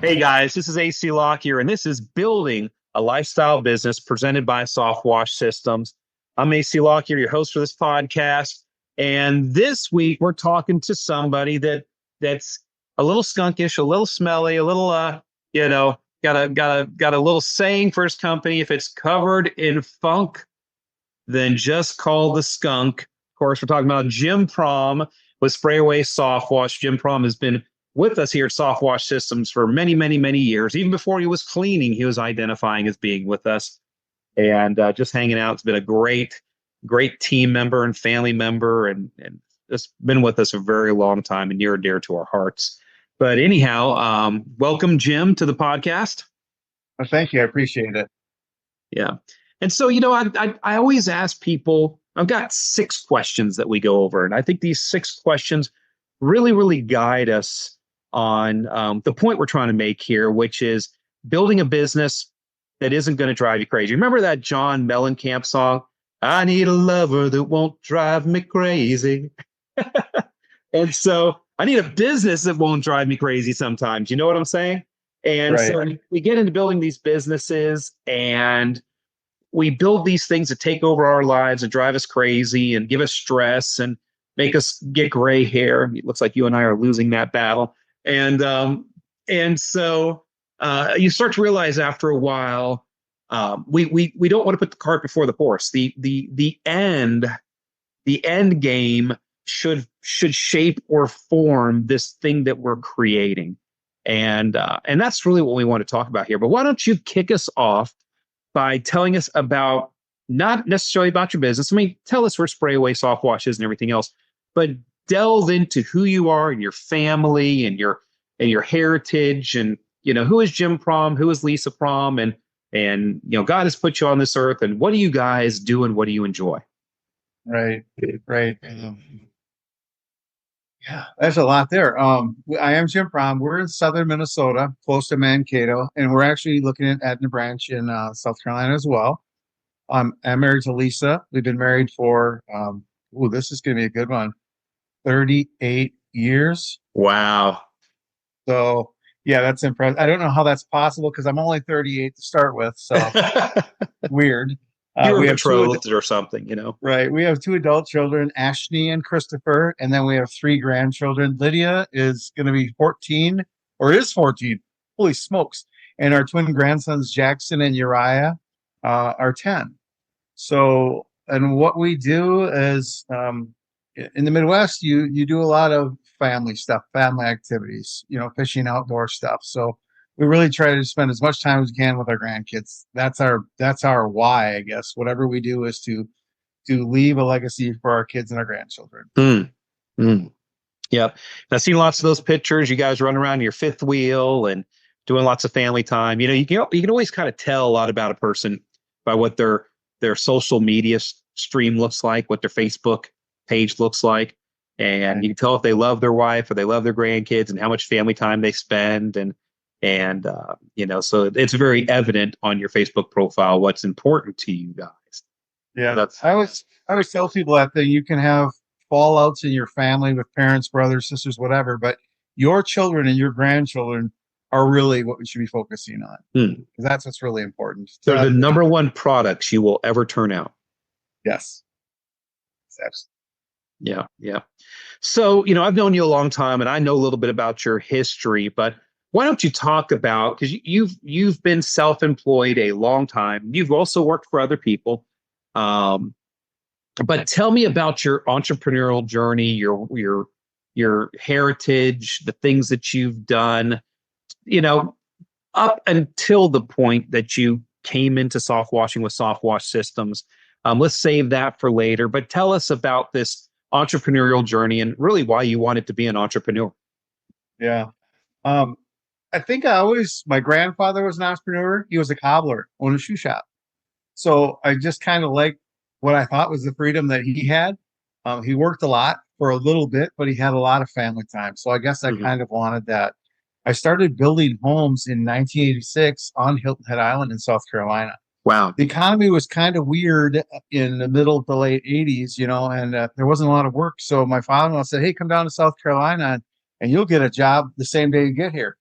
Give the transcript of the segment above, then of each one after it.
Hey guys, this is AC Lockyer, and this is Building a Lifestyle Business presented by SoftWash Systems. I'm AC Lockyer, your host for this podcast. And this week we're talking to somebody that's a little skunkish, a little smelly, a little got a little saying for his company. If it's covered in funk, then just call the skunk. Of course, we're talking about Jim Prom with Spray Away Soft Wash. Jim Prom has been with us here at SoftWash Systems for many, many, many years. Even before he was cleaning, he was identifying as being with us and just hanging out. It's been a great, great team member and family member, and just been with us a very long time and near and dear to our hearts. But anyhow, welcome, Jim, to the podcast. Well, thank you. I appreciate it. Yeah. And so, I always ask people, I've got 6 questions that we go over. And I think these 6 questions really, really guide us on the point we're trying to make here, which is building a business that isn't going to drive you crazy. Remember that John Mellencamp song? I need a lover that won't drive me crazy. And so I need a business that won't drive me crazy sometimes. You know what I'm saying? And Right. so we get into building these businesses and we build these things that take over our lives and drive us crazy and give us stress and make us get gray hair. It looks like you and I are losing that battle. And so you start to realize after a while, we don't want to put the cart before the horse. The end game should shape or form this thing that we're creating. And that's really what we want to talk about here. But why don't you kick us off by telling us about, not necessarily about your business. I mean, tell us where Spray Away Soft Wash is and everything else, but delve into who you are and your family and your heritage, and who is Jim Prom, who is Lisa Prom, and God has put you on this earth, and what do you guys do and what do you enjoy? Right. Yeah, there's a lot there. I am Jim Prom. We're in southern Minnesota, close to Mankato, and we're actually looking at adding a branch in South Carolina as well. I'm married to Lisa. We've been married for, this is going to be a good one, 38 years. Wow. So, yeah, that's impressive. I don't know how that's possible because I'm only 38 to start with. So, weird. You were we have betrothed or something, Right. We have 2 adult children, Ashley and Christopher, and then we have 3 grandchildren. Lydia is going to be 14, or is 14. Holy smokes. And our twin grandsons, Jackson and Uriah, are 10. So, and what we do is, in the Midwest, you do a lot of family stuff, family activities, fishing, outdoor stuff. So we really try to spend as much time as we can with our grandkids. That's our why, I guess. Whatever we do is to leave a legacy for our kids and our grandchildren. Yep. I've seen lots of those pictures. You guys run around your 5th wheel and doing lots of family time. You can always kind of tell a lot about a person by what their social media stream looks like, what their Facebook page looks like. And you can tell if they love their wife or they love their grandkids and how much family time they spend. So it's very evident on your Facebook profile what's important to you guys. Yeah, I always tell people that you can have fallouts in your family with parents, brothers, sisters, whatever, but your children and your grandchildren are really what we should be focusing on, because that's what's really important. They're the number one products you will ever turn out. Yes. Yeah. So, I've known you a long time and I know a little bit about your history, but why don't you talk about, because you've been self-employed a long time. You've also worked for other people. But tell me about your entrepreneurial journey, your heritage, the things that you've done, up until the point that you came into soft washing with SoftWash Systems. Let's save that for later, but tell us about this entrepreneurial journey and really why you wanted to be an entrepreneur. Yeah. I think my grandfather was an entrepreneur. He was a cobbler, owned a shoe shop. So I just kind of liked what I thought was the freedom that he had. He worked a lot for a little bit, but he had a lot of family time. So I guess I kind of wanted that. I started building homes in 1986 on Hilton Head Island in South Carolina. Wow. The economy was kind of weird in the middle of the late 80s, and there wasn't a lot of work. So my father-in-law said, hey, come down to South Carolina and you'll get a job the same day you get here.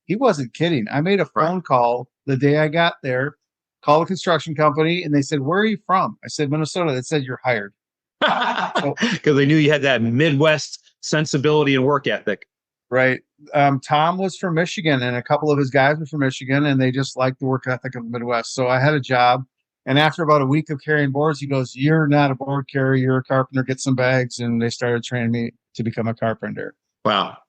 he wasn't kidding. I made a phone call the day I got there, called a construction company, and they said, "Where are you from?" I said, "Minnesota." They said, "You're hired." So, Because they knew you had that Midwest sensibility and work ethic. right. Tom was from Michigan, and a couple of his guys were from Michigan, and they just liked the work ethic of the Midwest. So I had a job. And after about a week of carrying boards, he goes, "You're not a board carrier. You're a carpenter. Get some bags." And they started training me to become a carpenter. Wow.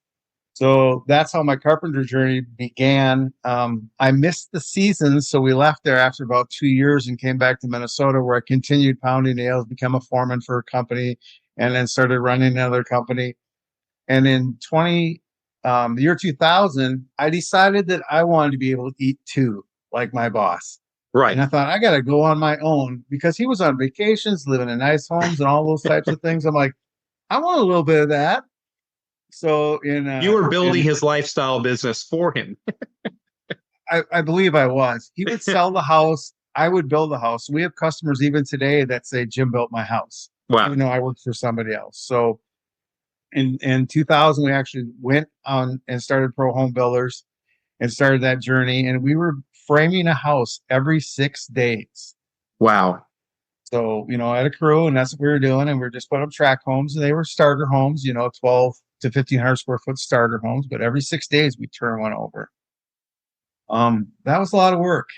So that's how my carpenter journey began. I missed the seasons, so we left there after about 2 years and came back to Minnesota, where I continued pounding nails, become a foreman for a company, and then started running another company. And in the year 2000, I decided that I wanted to be able to eat too, like my boss. Right. And I thought, I got to go on my own, because he was on vacations, living in nice homes and all those types of things. I'm like, I want a little bit of that. So you were building his lifestyle business for him. I believe I was. He would sell the house. I would build the house. We have customers even today that say, "Jim built my house." Wow. Even though I worked for somebody else. So in 2000, we actually went on and started Pro Home Builders and started that journey. And we were framing a house every 6 days. Wow. So, I had a crew, and that's what we were doing. And we were just putting up track homes, and they were starter homes, 12 to 1,500 square foot starter homes. But every 6 days we turn one over. That was a lot of work,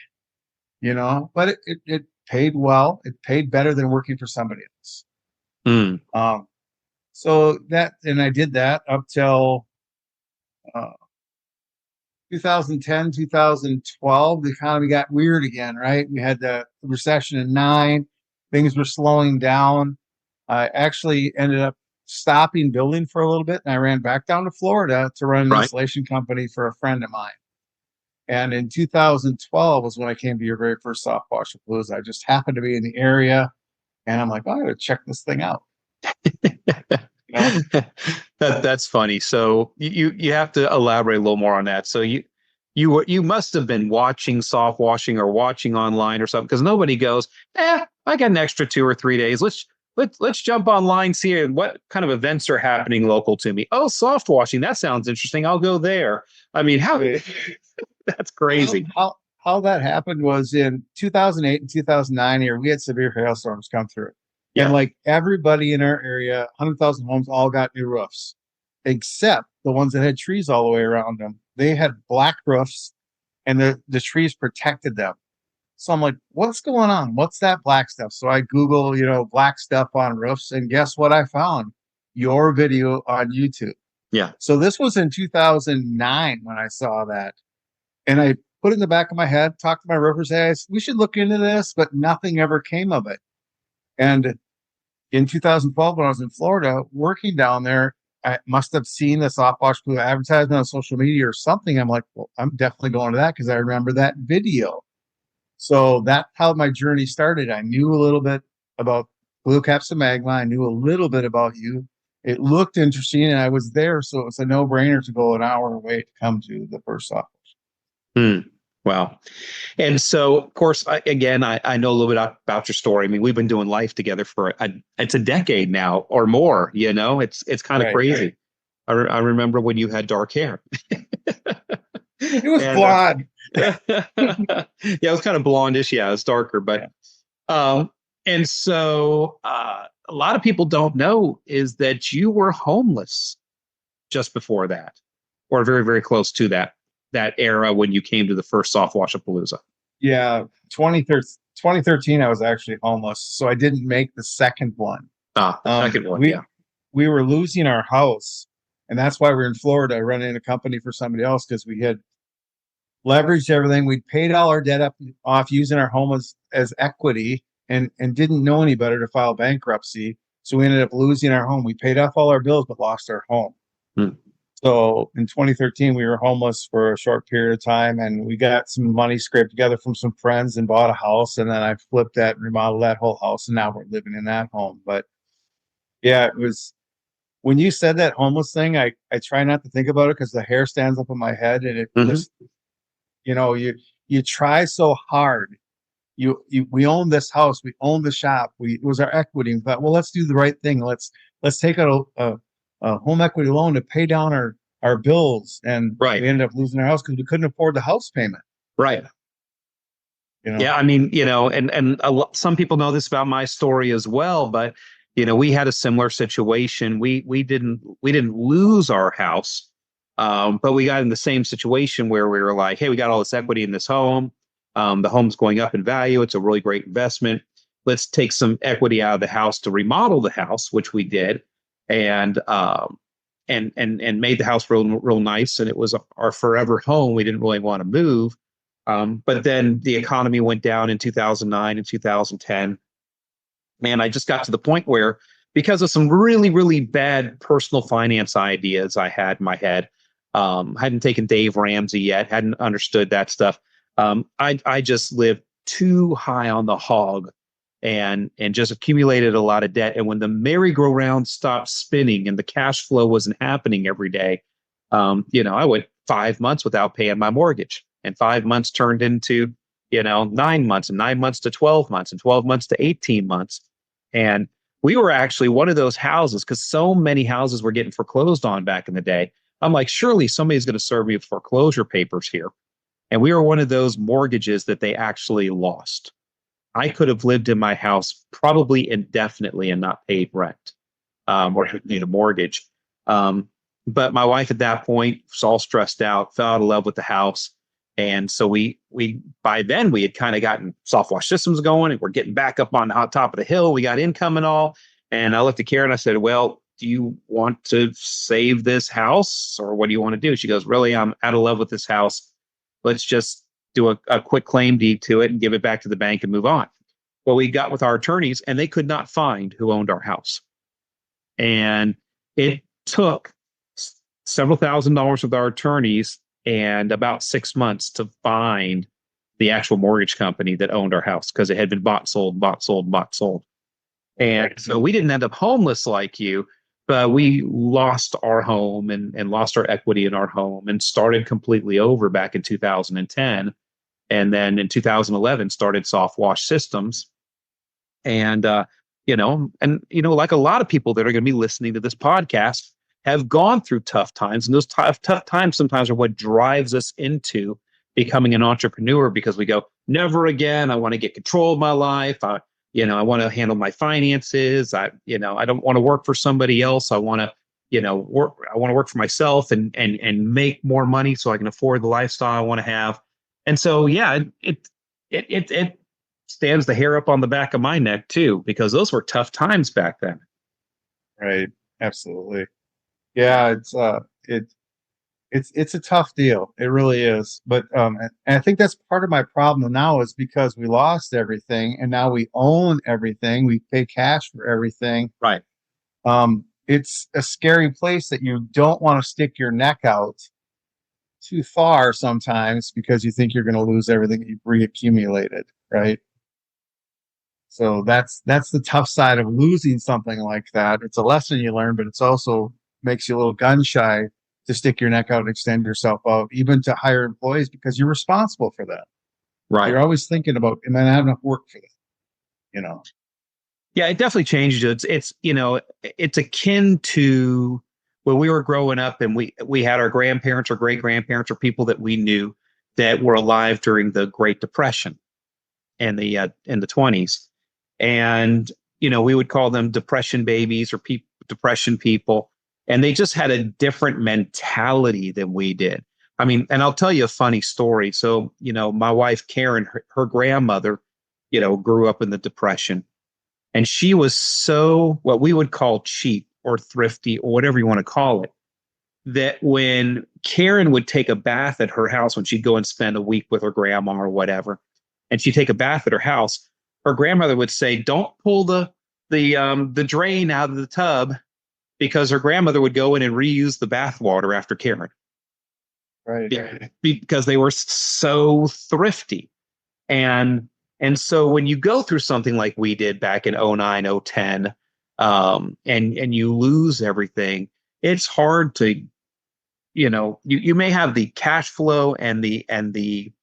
but it paid well. It paid better than working for somebody else. Mm. And I did that up till 2010, 2012. The economy got weird again, right? We had the recession in 2009. Things were slowing down. I actually ended up stopping building for a little bit, and I ran back down to Florida to run an installation company for a friend of mine. And in 2012 was when I came to your very first SoftWash Palooza. I just happened to be in the area, and I'm like, I gotta check this thing out. That's funny. So you have to elaborate a little more on that. So you must have been watching soft washing or watching online or something, because nobody goes, I got an extra 2 or 3 days. Let's jump online, see what kind of events are happening local to me. Oh, soft washing, that sounds interesting. I'll go there. I mean, how that's crazy. How that happened was in 2008 and 2009 here, we had severe hailstorms come through. Yeah. And like everybody in our area, 100,000 homes all got new roofs, except the ones that had trees all the way around them. They had black roofs, and the trees protected them. So I'm like, what's going on? What's that black stuff? So I Google, black stuff on roofs, and guess what I found? Your video on YouTube. Yeah. So this was in 2009 when I saw that. And I put it in the back of my head, talked to my roofers, hey, we should look into this, but nothing ever came of it. And in 2012, when I was in Florida working down there, I must have seen the SoftWash Palooza advertisement on social media or something. I'm like, well, I'm definitely going to that because I remember that video. So that's how my journey started. I knew a little bit about Blue Caps of Magma. I knew a little bit about you. It looked interesting, and I was there, so it was a no-brainer to go an hour away to come to the first SoftWash. Wow. And so, of course, I know a little bit about your story. I mean, we've been doing life together for it's a decade now or more. It's kind of crazy. Right. I remember when you had dark hair. It was blonde. Yeah, it was kind of blondish. Yeah, it was darker, but and so a lot of people don't know is that you were homeless just before that, or very, very close to that era when you came to the first SoftWash Palooza. Yeah, 2013, I was actually homeless, so I didn't make the second one. Second one, we were losing our house, and that's why we're in Florida running a company for somebody else, because we had leveraged everything. We'd paid all our debt off using our home as equity, and didn't know any better to file bankruptcy. So we ended up losing our home. We paid off all our bills, but lost our home. So in 2013, we were homeless for a short period of time, and we got some money scraped together from some friends and bought a house. And then I flipped that and remodeled that whole house, and now we're living in that home. But yeah, it was, when you said that homeless thing, I try not to think about it because the hair stands up in my head, and it just, you try so hard. We own this house, we own the shop, it was our equity. We thought, well, let's do the right thing. Let's take out a home equity loan to pay down our bills, and Right. we ended up losing our house because we couldn't afford the house payment. Right. You know, Yeah, I mean, and some people know this about my story as well, but we had a similar situation. We didn't lose our house, but we got in the same situation where we were like, hey, we got all this equity in this home. The home's going up in value. It's a really great investment. Let's take some equity out of the house to remodel the house, which we did, and and made the house real nice. And it was our forever home. We didn't really want to move. But then the economy went down in 2009 and 2010. Man, I just got to the point where, because of some really, really bad personal finance ideas I had in my head, hadn't taken Dave Ramsey yet, hadn't understood that stuff. I just lived too high on the hog and just accumulated a lot of debt. And when the merry-go-round stopped spinning and the cash flow wasn't happening every day, I went 5 months without paying my mortgage, and 5 months turned into 9 months, and 9 months to 12 months, and 12 months to 18 months. And we were actually one of those houses, because so many houses were getting foreclosed on back in the day. I'm like, surely somebody's going to serve me with foreclosure papers here. And we were one of those mortgages that they actually lost. I could have lived in my house probably indefinitely and not paid rent, or need a mortgage. But my wife at that point was all stressed out, fell out of love with the house. And so we by then we had kind of gotten SoftWash Systems going, and we're getting back up on the hot top of the hill. We got income and all. And I looked at Karen and I said, well, do you want to save this house, or what do you want to do? She goes, really, I'm out of love with this house. Let's just do a quick claim deed to it and give it back to the bank and move on. Well, we got with our attorneys, and they could not find who owned our house. And it took several $1,000s with our attorneys and about 6 months to find the actual mortgage company that owned our house, because it had been bought, sold, bought, sold, bought, sold. And so we didn't end up homeless like you, but we lost our home and lost our equity in our home and started completely over back in 2010. And then in 2011 started SoftWash Systems. And, like a lot of people that are going to be listening to this podcast have gone through tough times. And those tough times sometimes are what drives us into becoming an entrepreneur, because we go, never again. I want to get control of my life. I want to handle my finances. I don't want to work for somebody else. I want to, work. I want to work for myself and make more money so I can afford the lifestyle I want to have. And so, yeah, it stands the hair up on the back of my neck too, because those were tough times back then. Right. Absolutely. Yeah. It's a tough deal. It really is. But and I think that's part of my problem now, is because we lost everything and now we own everything. We pay cash for everything. Right. It's a scary place that you don't want to stick your neck out too far sometimes, because you think you're going to lose everything you've reaccumulated. Right. So that's the tough side of losing something like that. It's a lesson you learn, but it's also makes you a little gun shy to stick your neck out and extend yourself out, even to hire employees, because you're responsible for that. Right. You're always thinking about, am I not enough work for this? Yeah, it definitely changed. It's akin to when we were growing up, and we had our grandparents or great grandparents or people that we knew that were alive during the Great Depression in the 20s. And we would call them depression babies or depression people, and they just had a different mentality than we did. I mean, and I'll tell you a funny story. So, my wife Karen, her grandmother, grew up in the Depression, and she was so what we would call cheap or thrifty or whatever you want to call it, that when Karen would take a bath at her house, when she'd go and spend a week with her grandma or whatever, and she'd take a bath at her house, her grandmother would say, "Don't pull the drain out of the tub," because her grandmother would go in and reuse the bath water after Karen. Right. Because they were so thrifty. And so when you go through something like we did back in 09, 010, and you lose everything, it's hard to, you may have the cash flow and the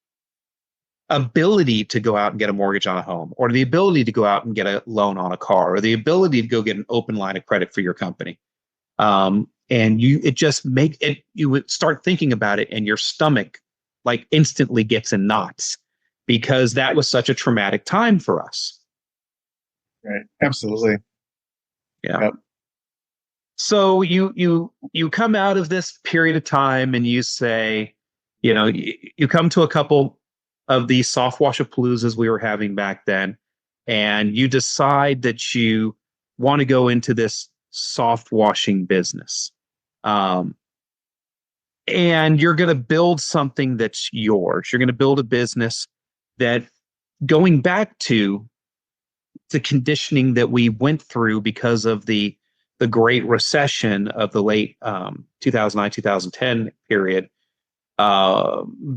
ability to go out and get a mortgage on a home, or the ability to go out and get a loan on a car, or the ability to go get an open line of credit for your company. and you would start thinking about it, and your stomach like instantly gets in knots because that was such a traumatic time for us. Right. Absolutely. Yeah. Yep. So you come out of this period of time and you say, you come to a couple of these soft washapaloozas we were having back then, and you decide that you want to go into this soft washing business. Um, and you're going to build something that's yours. You're going to build a business that, going back to the conditioning that we went through because of the Great Recession of the late 2009 2010 period,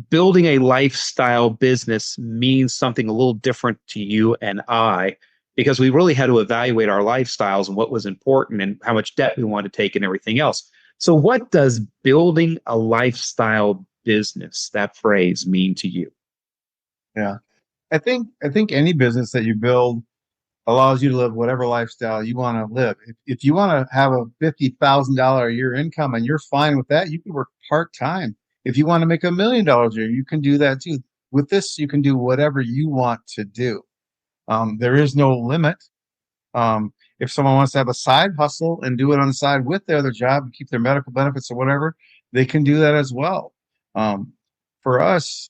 building a lifestyle business means something a little different to you and I, because we really had to evaluate our lifestyles and what was important and how much debt we wanted to take and everything else. So, what does building a lifestyle business, that phrase, mean to you? Yeah. I think any business that you build allows you to live whatever lifestyle you want to live. If you want to have a $50,000 a year income and you're fine with that, you can work part time. If you want to make $1 million a year, you can do that too. With this, you can do whatever you want to do. There is no limit. If someone wants to have a side hustle and do it on the side with their other job and keep their medical benefits or whatever, they can do that as well. For us,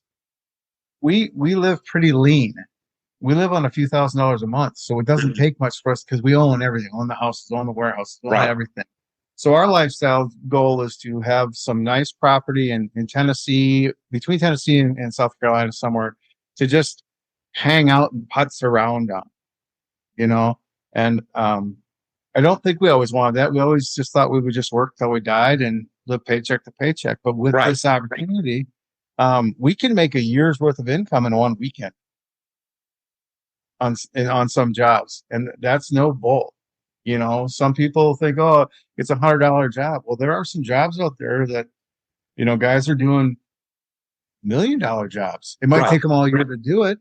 we live pretty lean. We live on a few $1,000s a month, so it doesn't take much for us because we own everything, own the houses, own the warehouses, own Right. everything. So our lifestyle goal is to have some nice property in Tennessee, between Tennessee and South Carolina somewhere, to just hang out and putz around on, you know. And I don't think we always wanted that. We always just thought we would just work till we died and live paycheck to paycheck. But with Right. this opportunity, we can make a year's worth of income in one weekend on some jobs, and that's no bull. Some people think, oh, it's $100 job. Well, there are some jobs out there that guys are doing $1 million jobs. It might Right. take them all year to do it,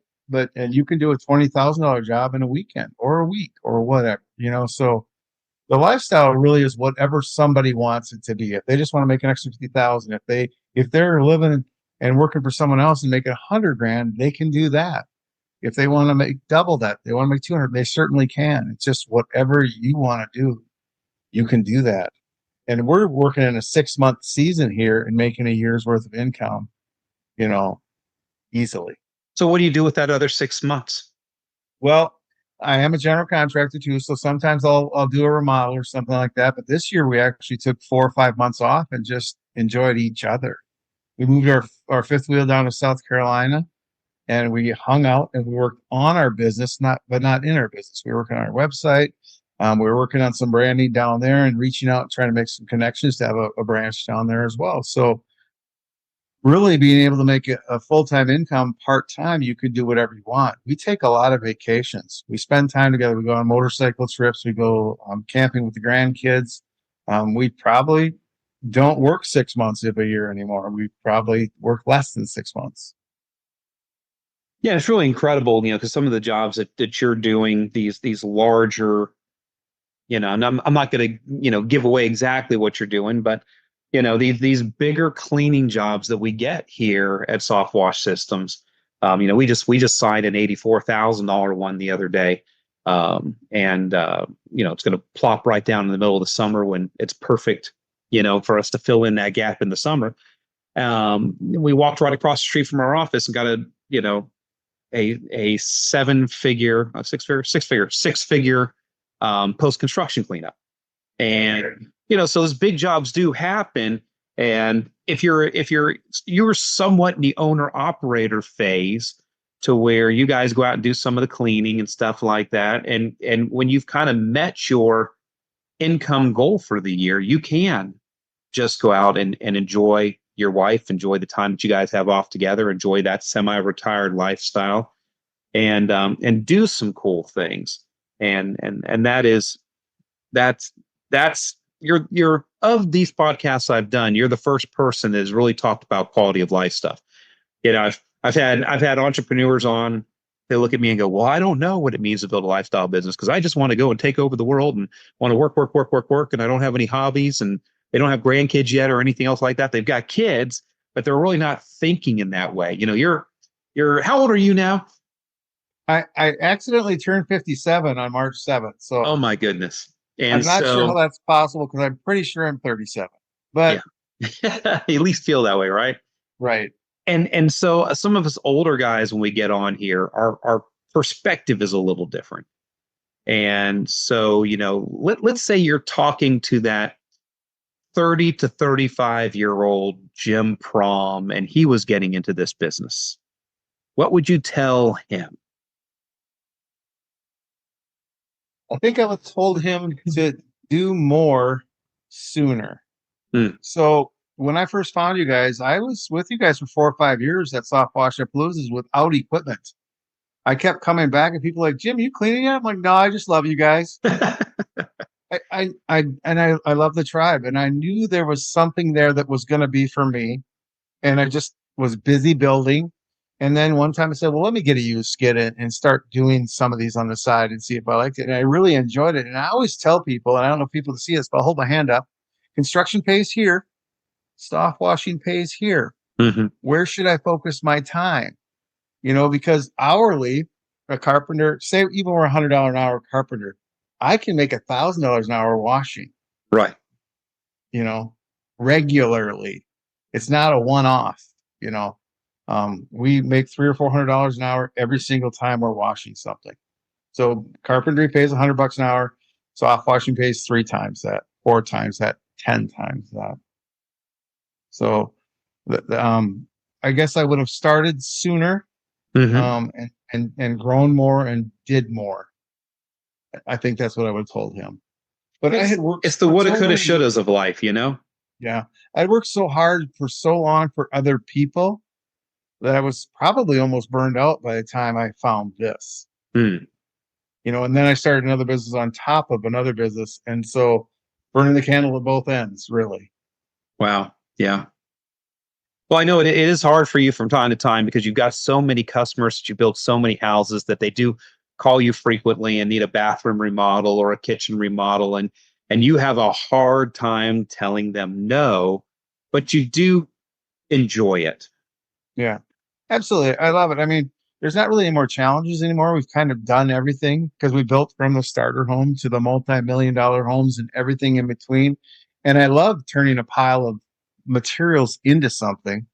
and you can do a $20,000 job in a weekend or a week or whatever. So the lifestyle really is whatever somebody wants it to be. If they just want to make an extra 50,000, if they're living and working for someone else and making 100 grand, they can do that. If they want to make double that, they want to make 200, they certainly can. It's just whatever you want to do, you can do that. And we're working in a 6-month season here and making a year's worth of income, easily. So, what do you do with that other 6 months? Well, I am a general contractor too, so sometimes I'll do a remodel or something like that. But this year we actually took 4 or 5 months off and just enjoyed each other. We moved our fifth wheel down to South Carolina, and we hung out and we worked on our business, not in our business. We were working on our website. We were working on some branding down there and reaching out and trying to make some connections to have a branch down there as well. So really being able to make a full-time income part-time, you could do whatever you want. We take a lot of vacations. We spend time together. We go on motorcycle trips. We go camping with the grandkids. We probably don't work 6 months of a year anymore. We probably work less than 6 months. Yeah, it's really incredible, because some of the jobs that you're doing, these larger, and I'm not going to, give away exactly what you're doing, but these bigger cleaning jobs that we get here at SoftWash Systems. We just signed an $84,000 one the other day, and it's going to plop right down in the middle of the summer when it's perfect, for us to fill in that gap in the summer. We walked right across the street from our office and got a six figure post construction cleanup. And so those big jobs do happen. And if you're somewhat in the owner operator phase, to where you guys go out and do some of the cleaning and stuff like that, and when you've kind of met your income goal for the year, you can just go out and enjoy your wife, enjoy the time that you guys have off together, enjoy that semi-retired lifestyle, and do some cool things. And that's you're of these podcasts I've done, you're the first person that has really talked about quality of life stuff. I've had entrepreneurs on. They look at me and go, well, I don't know what it means to build a lifestyle business because I just want to go and take over the world and want to work, and I don't have any hobbies. And they don't have grandkids yet or anything else like that. They've got kids, but they're really not thinking in that way. You're how old are you now? I accidentally turned 57 on March 7th. So Oh my goodness. And I'm not sure how so, that's possible because I'm pretty sure I'm 37. But yeah, you at least feel that way, right? right. And so some of us older guys, when we get on here, our perspective is a little different. And so, let's say you're talking to that 30 to 35-year-old Jim Prom, and he was getting into this business. What would you tell him? I think I would told him to do more sooner. Hmm. So when I first found you guys, I was with you guys for 4 or 5 years at SoftWash Systems without equipment. I kept coming back and people like, Jim, you cleaning yet? I'm like, no, I just love you guys. I love the tribe. And I knew there was something there that was going to be for me. And I just was busy building. And then one time I said, well, let me get a used skid and start doing some of these on the side and see if I liked it. And I really enjoyed it. And I always tell people, and I don't know if people can see this, but I'll hold my hand up. Construction pays here. Soft washing pays here. Mhm. Where should I focus my time? Because hourly, a carpenter, say even we're $100 an hour carpenter, I can make $1,000 an hour washing, Right. Regularly. It's not a one-off, we make $300 or $400 an hour every single time we're washing something. So carpentry pays $100 an hour. Soft washing pays 3 times that, 4 times that, 10 times that. So, I guess I would have started sooner, Mhm. and grown more and did more. I think that's what I would have told him. But I had worked It's the for woulda, so coulda, many years. shouldas of life, you know? Yeah, I'd worked so hard for so long for other people that I was probably almost burned out by the time I found this. Hmm. And then I started another business on top of another business, and so burning the candle at both ends, really. Wow. Yeah. Well, I know it is hard for you from time to time because you've got so many customers that you build so many houses that they do call you frequently and need a bathroom remodel or a kitchen remodel, and you have a hard time telling them no, but you do enjoy it. Yeah, absolutely. I love it. I mean, there's not really any more challenges anymore. We've kind of done everything because we built from the starter home to the multi-million-dollar homes and everything in between. And I love turning a pile of materials into something,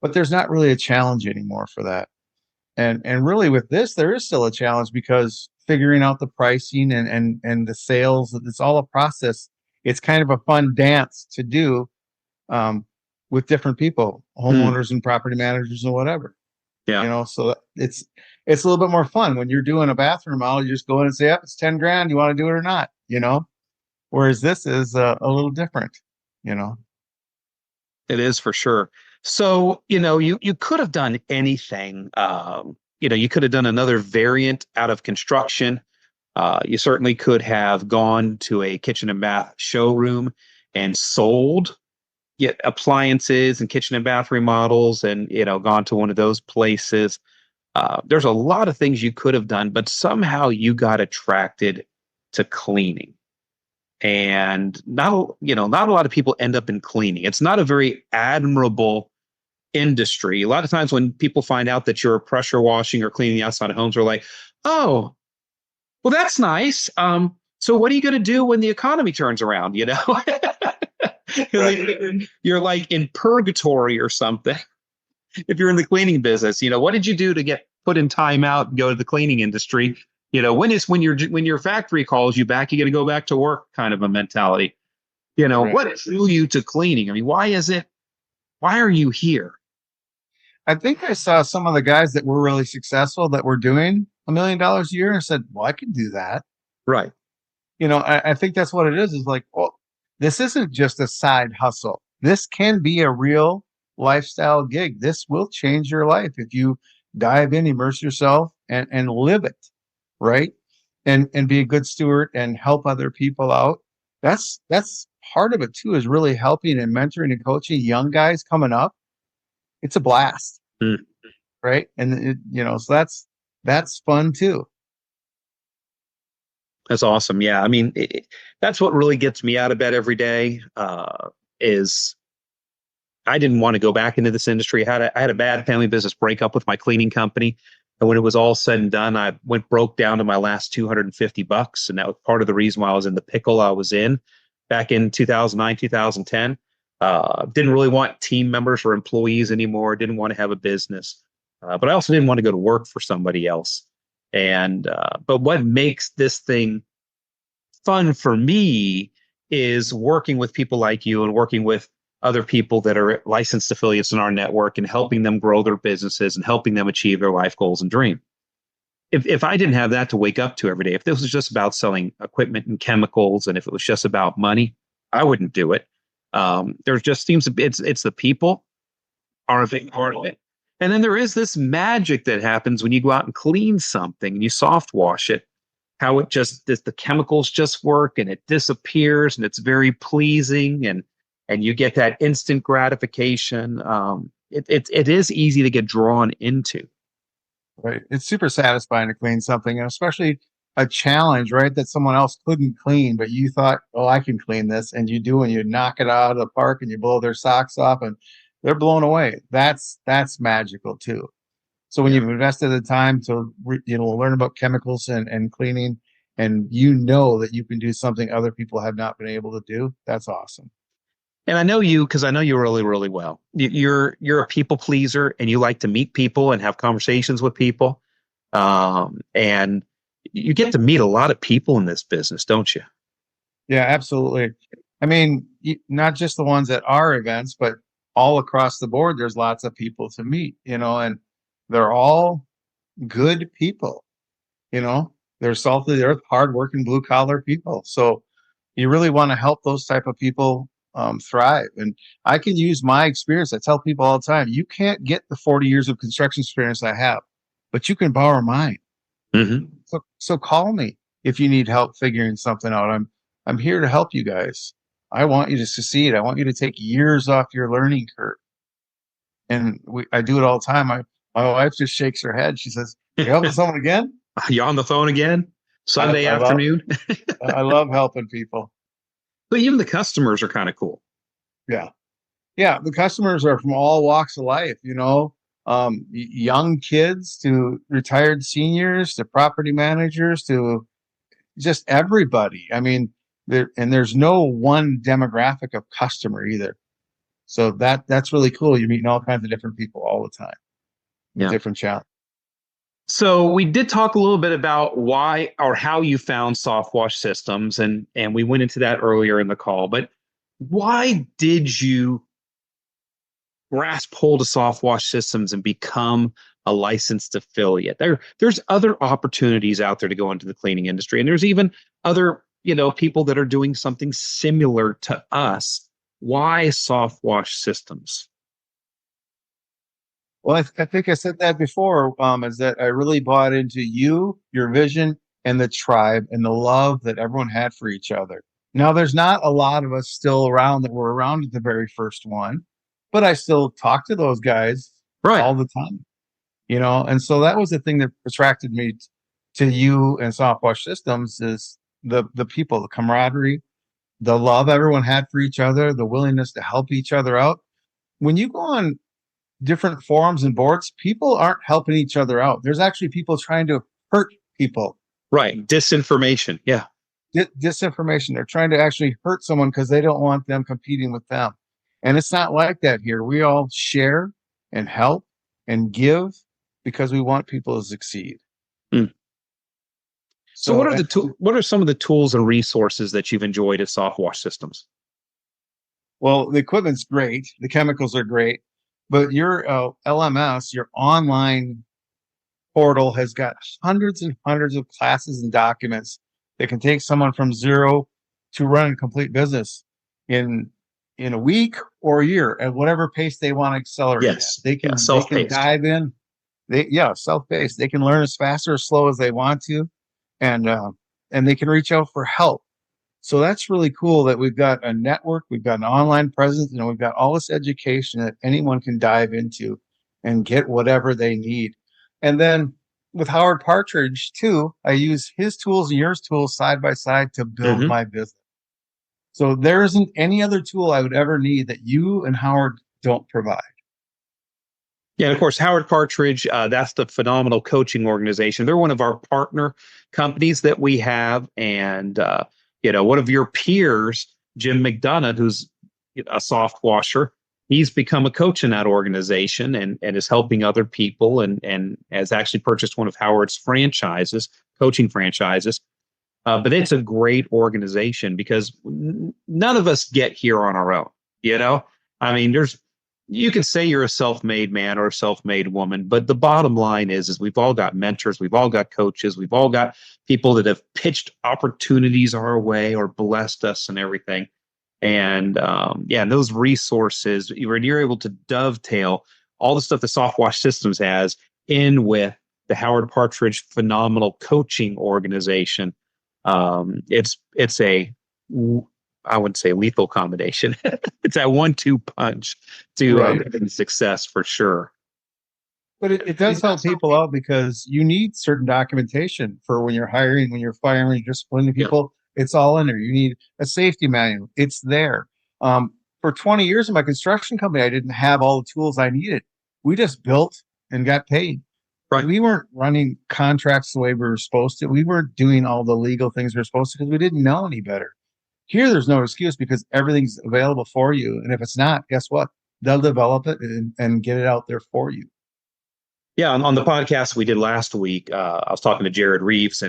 but there's not really a challenge anymore for that. And really with this, there is still a challenge because figuring out the pricing and the sales, it's all a process. It's kind of a fun dance to do, um, with different people, Hmm. homeowners and property managers and whatever. Yeah. So it's a little bit more fun when you're doing a bathroom model. You just go in and say, "Yep, it's 10 grand. You want to do it or not?" Whereas this is a little different. You know, It is for sure. So, you could have done anything. You could have done another variant out of construction. You certainly could have gone to a kitchen and bath showroom and sold appliances and kitchen and bath remodels and, gone to one of those places. There's a lot of things you could have done, but somehow you got attracted to cleaning. And not a lot of people end up in cleaning. It's not a very admirable industry. A lot of times when people find out that you're pressure washing or cleaning the outside of homes, they're like, "Oh, well, that's nice. So what are you going to do when the economy turns around?" right? You're like in purgatory or something. If you're in the cleaning business, what did you do to get put in timeout and go to the cleaning industry? When your factory calls you back, you got to go back to work kind of a mentality. Right. What drew you to cleaning? I mean, why are you here? I think I saw some of the guys that were really successful that were doing $1 million a year and said, "Well, I can do that." Right. I think that's what it is like, well, this isn't just a side hustle. This can be a real lifestyle gig. This will change your life if you dive in, immerse yourself and live it, right? And be a good steward and help other people out. That's part of it too, is really helping and mentoring and coaching young guys coming up. It's a blast, Mm. right? And so that's fun too. That's awesome. Yeah. I mean, that's what really gets me out of bed every day, is I didn't want to go back into this industry. I had a bad family business breakup with my cleaning company. And when it was all said and done, I went broke down to my last $250. And that was part of the reason why I was in the pickle I was in back in 2009, 2010. Didn't really want team members or employees anymore. Didn't want to have a business. But I also didn't want to go to work for somebody else. But what makes this thing fun for me is working with people like you and working with other people that are licensed affiliates in our network and helping them grow their businesses and helping them achieve their life goals and dream. If I didn't have that to wake up to every day, if this was just about selling equipment and chemicals, and if it was just about money, I wouldn't do it. There just seems to be it's the people are a big part of it. And then there is this magic that happens when you go out and clean something and you soft wash it, how it just the chemicals just work and it disappears and it's very pleasing and you get that instant gratification. It is easy to get drawn into. Right. It's super satisfying to clean something, and especially a challenge, right? That someone else couldn't clean, but you thought, oh, I can clean this. And you do, and you knock it out of the park and you blow their socks off and they're blown away. That's magical too. So when Yeah. you've invested the time to, learn about chemicals and cleaning, and you know that you can do something other people have not been able to do, that's awesome. And I know you because I know you really, really well. You're a people pleaser and you like to meet people and have conversations with people. And you get to meet a lot of people in this business, don't you? Yeah, absolutely. I mean, not just the ones at our events, but all across the board, there's lots of people to meet, and they're all good people, they're salt of the earth, hardworking, blue collar people. So you really want to help those type of people thrive. And I can use my experience. I tell people all the time, you can't get the 40 years of construction experience I have, but you can borrow mine. Mm-hmm. So call me if you need help figuring something out. I'm here to help you guys. I want you to succeed. I want you to take years off your learning curve. And I do it all the time. My wife just shakes her head. She says, "You helping someone again?" You on the phone again? Sunday I love afternoon? I love helping people. But even the customers are kind of cool. Yeah. Yeah. The customers are from all walks of life, young kids to retired seniors to property managers to just everybody. I mean, there's no one demographic of customer either. So that's really cool. You're meeting all kinds of different people all the time with Yeah. different challenges. So we did talk a little bit about why or how you found SoftWash Systems, and we went into that earlier in the call. But why did you grasp hold of SoftWash Systems and become a licensed affiliate? There's other opportunities out there to go into the cleaning industry, and there's even other people that are doing something similar to us. Why SoftWash Systems? Well, I think I said that before, is that I really bought into you, your vision, and the tribe and the love that everyone had for each other. Now, there's not a lot of us still around that were around at the very first one, but I still talk to those guys Right. all the time, and so that was the thing that attracted me to you and SoftWash Systems is the people, the camaraderie, the love everyone had for each other, the willingness to help each other out. When you go on different forums and boards, people aren't helping each other out. There's actually people trying to hurt people. Right. Disinformation. Yeah. Disinformation. They're trying to actually hurt someone because they don't want them competing with them. And it's not like that here. We all share and help and give because we want people to succeed. Hmm. So what are some of the tools and resources that you've enjoyed at SoftWash Systems? Well, the equipment's great. The chemicals are great. But your LMS, your online portal has got hundreds and hundreds of classes and documents that can take someone from zero to run a complete business in a week or a year at whatever pace they want to accelerate. Yes. They can Self-paced. dive in. Self-paced. They can learn as fast or as slow as they want to, and they can reach out for help. So that's really cool that we've got a network, we've got an online presence, we've got all this education that anyone can dive into and get whatever they need. And then, with Howard Partridge too, I use his tools and yours tools side by side to build Hmm. my business. So there isn't any other tool I would ever need that you and Howard don't provide. Yeah, and of course, Howard Partridge, that's the phenomenal coaching organization. They're one of our partner companies that we have. And, one of your peers, Jim McDonough, who's a soft washer, he's become a coach in that organization and is helping other people and has actually purchased one of Howard's franchises, coaching franchises. But it's a great organization because none of us get here on our own. You know, I mean, you can say you're a self-made man or a self-made woman, but the bottom line is we've all got mentors, we've all got coaches, we've all got people that have pitched opportunities our way or blessed us and everything. And and those resources, when you're able to dovetail all the stuff that SoftWash Systems has in with the Howard Partridge phenomenal coaching organization, it's a I wouldn't say lethal combination. It's that 1-2 punch to Right. success for sure. But it does help people out because you need certain documentation for when you're hiring, when you're firing, when you're disciplining people. It's all in there. You need a safety manual. It's there. For 20 years in my construction company, I didn't have all the tools I needed. We just built and got paid. Right. We weren't running contracts the way we were supposed to. We weren't doing all the legal things we were supposed to because we didn't know any better. Here, there's no excuse because everything's available for you. And if it's not, guess what? They'll develop it and get it out there for you. Yeah, on the podcast we did last week, I was talking to Jared Reeves,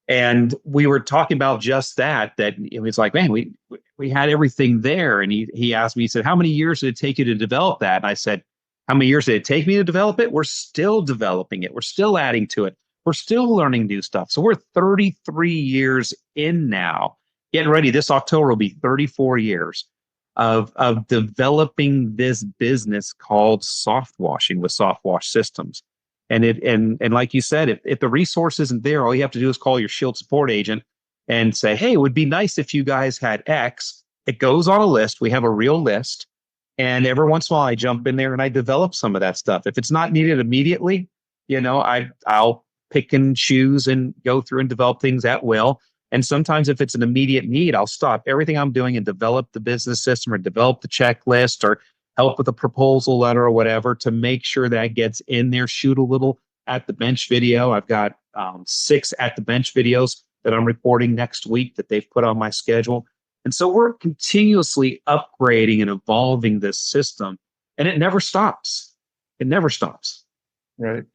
and we were talking about just that. That it was like, man, we had everything there, and he asked me, he said, how many years did it take you to develop that? And I said, how many years did it take me to develop it? We're still developing it. We're still adding to it. We're still learning new stuff. So we're 33 years in now. Getting ready. This October will be 34 years of developing this business called soft washing with SoftWash Systems. And like you said, if the resource isn't there, all you have to do is call your Shield support agent and say, hey, it would be nice if you guys had X. It goes on a list. We have a real list. And every once in a while I jump in there and I develop some of that stuff. If it's not needed immediately, I'll pick and choose and go through and develop things at will. And sometimes if it's an immediate need, I'll stop everything I'm doing and develop the business system or develop the checklist or help with a proposal letter or whatever to make sure that gets in there. Shoot a little at the bench video. I've got 6 at the bench videos that I'm reporting next week that they've put on my schedule. And so we're continuously upgrading and evolving this system, and it never stops. It never stops. Right.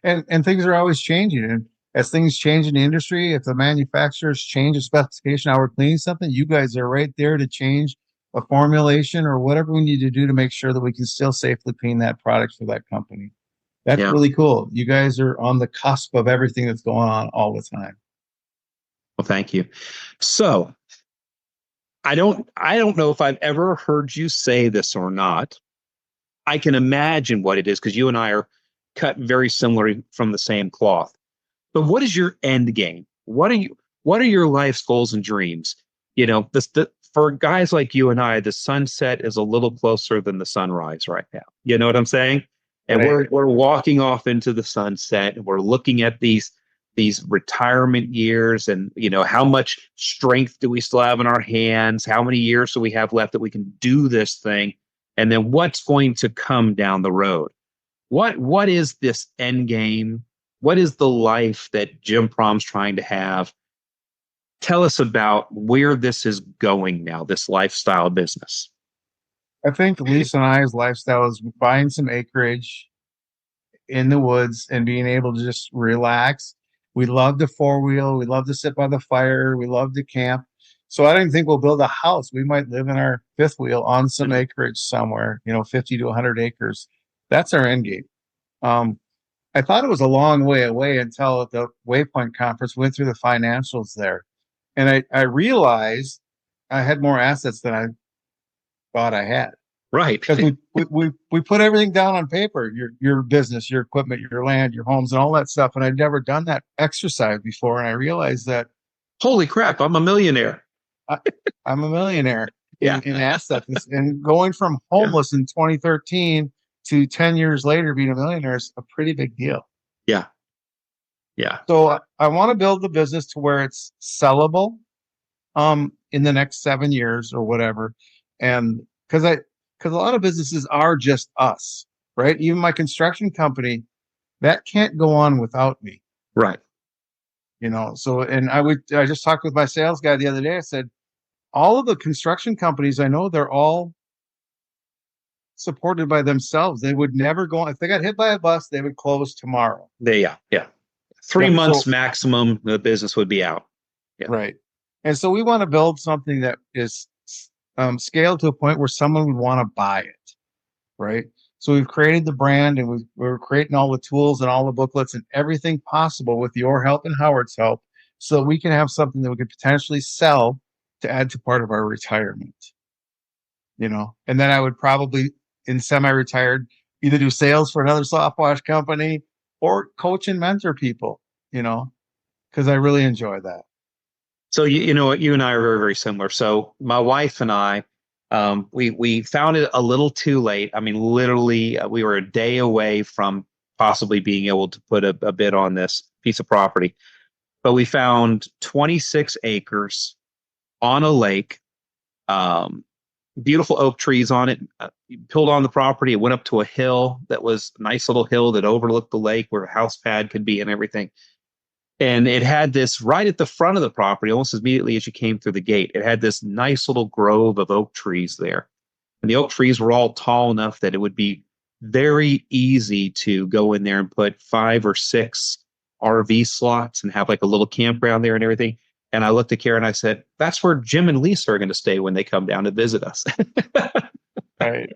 And things are always changing. And as things change in the industry, if the manufacturers change a specification, how we're cleaning something, you guys are right there to change a formulation or whatever we need to do to make sure that we can still safely clean that product for that company. That's really cool. You guys are on the cusp of everything that's going on all the time. Well, thank you. So I don't know if I've ever heard you say this or not. I can imagine what it is because you and I are cut very similarly from the same cloth. But what is your end game? What are your life's goals and dreams? For guys like you and I, the sunset is a little closer than the sunrise right now. You know what I'm saying? And we're walking off into the sunset and we're looking at these retirement years and how much strength do we still have in our hands? How many years do we have left that we can do this thing? And then what's going to come down the road? What is this end game? What is the life that Jim Prom's trying to have? Tell us about where this is going now, this lifestyle business. I think Lisa and I's lifestyle is buying some acreage in the woods and being able to just relax. We love to 4-wheel. We love to sit by the fire. We love to camp. So I don't think we'll build a house. We might live in our 5th wheel on some acreage somewhere, 50 to 100 acres. That's our end game. I thought it was a long way away until at the Waypoint conference, went through the financials there. And I realized I had more assets than I thought I had. Right. Because we put everything down on paper, your business, your equipment, your land, your homes, and all that stuff. And I'd never done that exercise before. And I realized that, holy crap, I'm a millionaire. I'm a millionaire in assets. And going from homeless in 2013 to 10 years later being a millionaire is a pretty big deal. Yeah. Yeah. So I want to build the business to where it's sellable in the next 7 years or whatever. And because a lot of businesses are just us, right? Even my construction company, that can't go on without me, Right. so and I just talked with my sales guy the other day. I said, all of the construction companies I know, they're all supported by themselves. They would never go on. If they got hit by a bus, they would close tomorrow. Yeah. Yeah. 3 months So maximum, the business would be out. Yeah. right. And so we want to build something that is scaled to a point where someone would want to buy it, right? So we've created the brand, and we're creating all the tools and all the booklets and everything possible with your help and Howard's help, so that we can have something that we could potentially sell to add to part of our retirement. And then I would probably, in semi-retired, either do sales for another soft wash company or coach and mentor people, because I really enjoy that. So you know what, you and I are very, very similar. So my wife and I, we found it a little too late. I mean, literally, we were a day away from possibly being able to put a bid on this piece of property, but we found 26 acres on a lake, um, beautiful oak trees on it. Pulled on the property. It went up to a hill that was a nice little hill that overlooked the lake where a house pad could be and everything. And it had this right at the front of the property, almost immediately as you came through the gate. It had this nice little grove of oak trees there. And the oak trees were all tall enough that it would be very easy to go in there and put 5 or 6 RV slots and have like a little campground there and everything. And I looked at Karen and I said, that's where Jim and Lisa are going to stay when they come down to visit us. Right.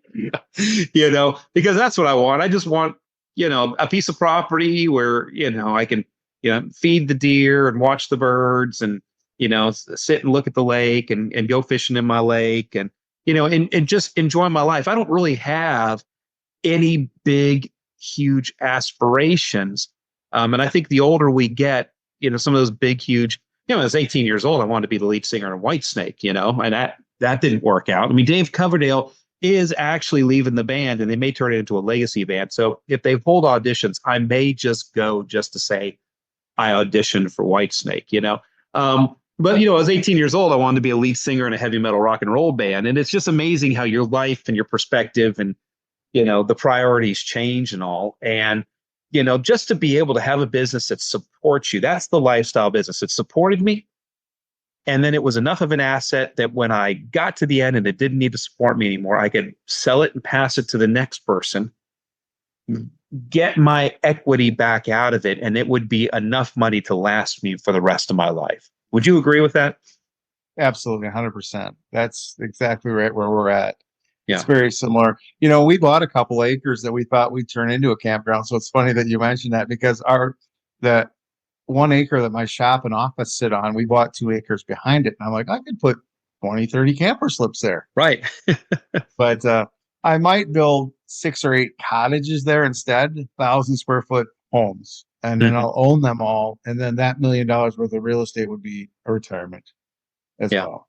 Because that's what I want. I just want, a piece of property where, I can, feed the deer and watch the birds and, sit and look at the lake and go fishing in my lake and, and just enjoy my life. I don't really have any big, huge aspirations. And I think the older we get, some of those big, huge, I was 18 years old. I wanted to be the lead singer in Whitesnake, and that didn't work out. I mean, Dave Coverdale is actually leaving the band, and they may turn it into a legacy band. So if they hold auditions, I may just go just to say I auditioned for Whitesnake. But I was 18 years old. I wanted to be a lead singer in a heavy metal rock and roll band, and it's just amazing how your life and your perspective and the priorities change and all. And just to be able to have a business that supports you, that's the lifestyle business. It supported me. And then it was enough of an asset that when I got to the end and it didn't need to support me anymore, I could sell it and pass it to the next person, get my equity back out of it, and it would be enough money to last me for the rest of my life. Would you agree with that? Absolutely, 100%. That's exactly right where we're at. Yeah. It's very similar. We bought a couple acres that we thought we'd turn into a campground. So it's funny that you mentioned that, because that 1 acre that my shop and office sit on, we bought 2 acres behind it. And I'm like, I could put 20, 30 camper slips there. Right. But I might build 6 or 8 cottages there instead, 1,000-square-foot homes. And then I'll own them all. And then that $1 million worth of real estate would be a retirement as well.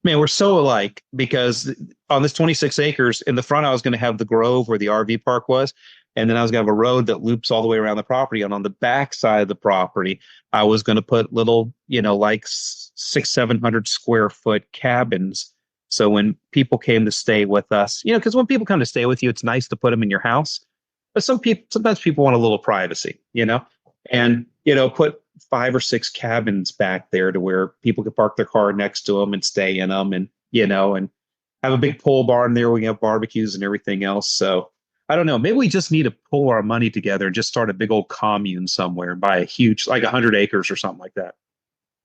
Man, we're so alike, because on this 26 acres in the front, I was going to have the grove where the RV park was. And then I was going to have a road that loops all the way around the property. And on the back side of the property, I was going to put little, like 600-700-square-foot cabins. So when people came to stay with us, because when people come to stay with you, it's nice to put them in your house. But sometimes people want a little privacy, and, put 5 or 6 cabins back there to where people could park their car next to them and stay in them, and, and have a big pole barn there. We can have barbecues and everything else. So I don't know. Maybe we just need to pull our money together and just start a big old commune somewhere and buy a huge, like 100 acres or something like that.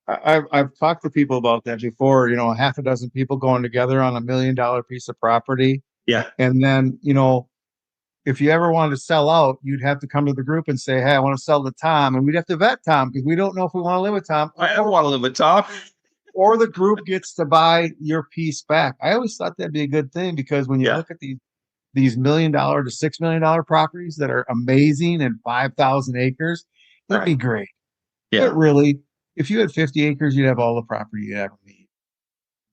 I've talked to people about that before, a half a dozen people going together on $1 million piece of property. Yeah. And then, if you ever wanted to sell out, you'd have to come to the group and say, hey, I want to sell to Tom. And we'd have to vet Tom, because we don't know if we want to live with Tom. I don't want to live with Tom. Or the group gets to buy your piece back. I always thought that'd be a good thing, because when you look at these $1 million to $6 million properties that are amazing and 5,000 acres, that'd be great. Yeah. But really, if you had 50 acres, you'd have all the property you'd ever need.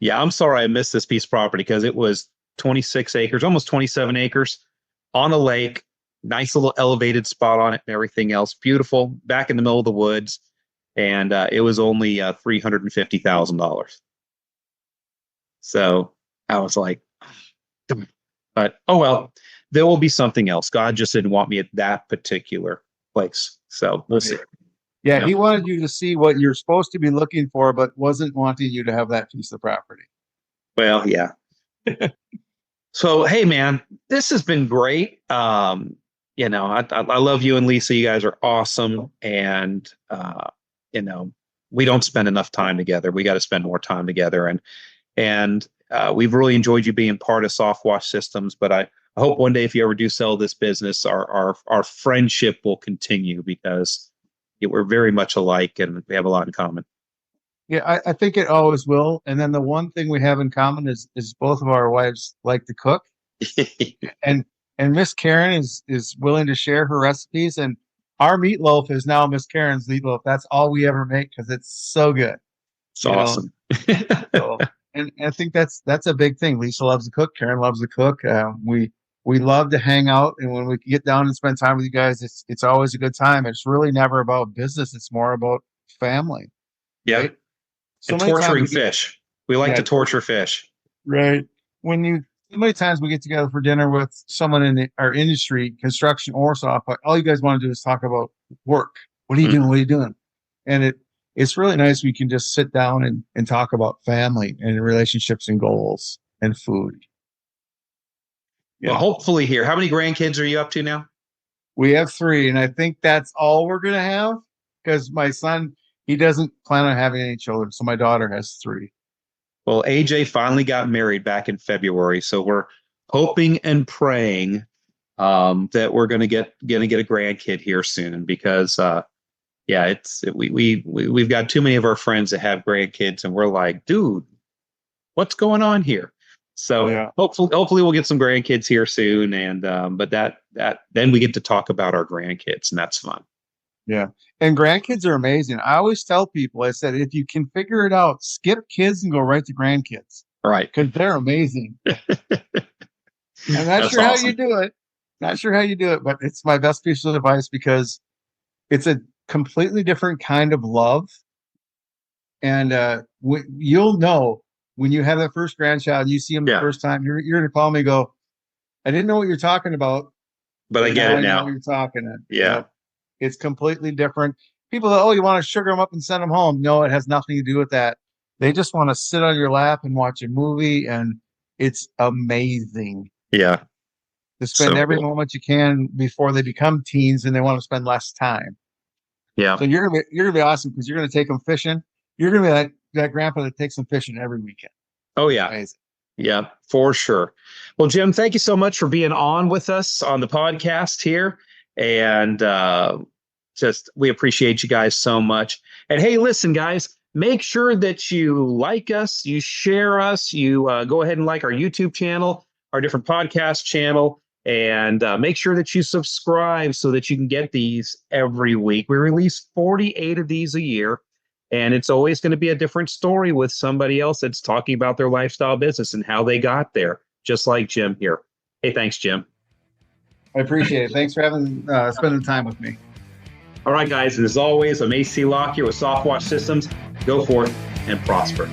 Yeah, I'm sorry I missed this piece of property, because it was 26 acres, almost 27 acres on a lake, nice little elevated spot on it and everything else. Beautiful, back in the middle of the woods. And it was only $350,000. So I was like, but oh well, there will be something else. God just didn't want me at that particular place. So we'll see. Yeah, Yeah. he wanted you to see what you're supposed to be looking for, but wasn't wanting you to have that piece of property. Well, yeah. So, hey, man, this has been great. I love you and Lisa. You guys are awesome. And, we don't spend enough time together. We got to spend more time together. And we've really enjoyed you being part of SoftWash Systems. But I hope one day if you ever do sell this business, our friendship will continue because we're very much alike and we have a lot in common. Yeah, I think it always will. And then the one thing we have in common is both of our wives like to cook. and Miss Karen is willing to share her recipes. And our meatloaf is now Miss Karen's meatloaf. That's all we ever make because it's so good. It's awesome. And I think that's a big thing. Lisa loves to cook. Karen loves to cook. We love to hang out, and when we get down and spend time with you guys, it's always a good time. It's really never about business. It's more about family. Yeah. Right? And torturing fish. We like to torture fish. Right. So many times we get together for dinner with someone in our industry, construction or software, all you guys want to do is talk about work. What are you doing? What are you doing? And it's really nice. We can just sit down and talk about family and relationships and goals and food. Yeah. Well, hopefully here. How many grandkids are you up to now? We have 3, and I think that's all we're going to have because my son, he doesn't plan on having any children. So my daughter has 3. Well, AJ finally got married back in February. So we're hoping and praying that we're going to get a grandkid here soon because, we've got too many of our friends that have grandkids and we're like, dude, what's going on here? So hopefully we'll get some grandkids here soon. And, but then we get to talk about our grandkids and that's fun. Yeah. And grandkids are amazing. I always tell people, I said, if you can figure it out, skip kids and go right to grandkids. Right. Because they're amazing. I'm not sure how you do it. Not sure how you do it, but it's my best piece of advice because it's a completely different kind of love. And you'll know when you have that first grandchild, you see them the first time, you're going to call me and go, I didn't know what you're talking about. But I get it now. I know what you're talking about. Yeah. It's completely different. People go, oh, you want to sugar them up and send them home. No, it has nothing to do with that. They just want to sit on your lap and watch a movie, and it's amazing. Yeah. To spend every moment you can before they become teens and they want to spend less time. Yeah. So you're gonna be awesome because you're gonna take them fishing. You're gonna be that grandpa that takes them fishing every weekend. Oh yeah. Amazing. Yeah, for sure. Well, Jim, thank you so much for being on with us on the podcast here. And we appreciate you guys so much. And hey, listen, guys, make sure that you like us, you share us, you go ahead and like our YouTube channel, our different podcast channel, and make sure that you subscribe so that you can get these every week. We release 48 of these a year, and it's always going to be a different story with somebody else that's talking about their lifestyle business and how they got there, just like Jim here. Hey, thanks, Jim. I appreciate it. Thanks for spending time with me. All right, guys. And as always, I'm AC Lockyer with SoftWash Systems. Go forth and prosper.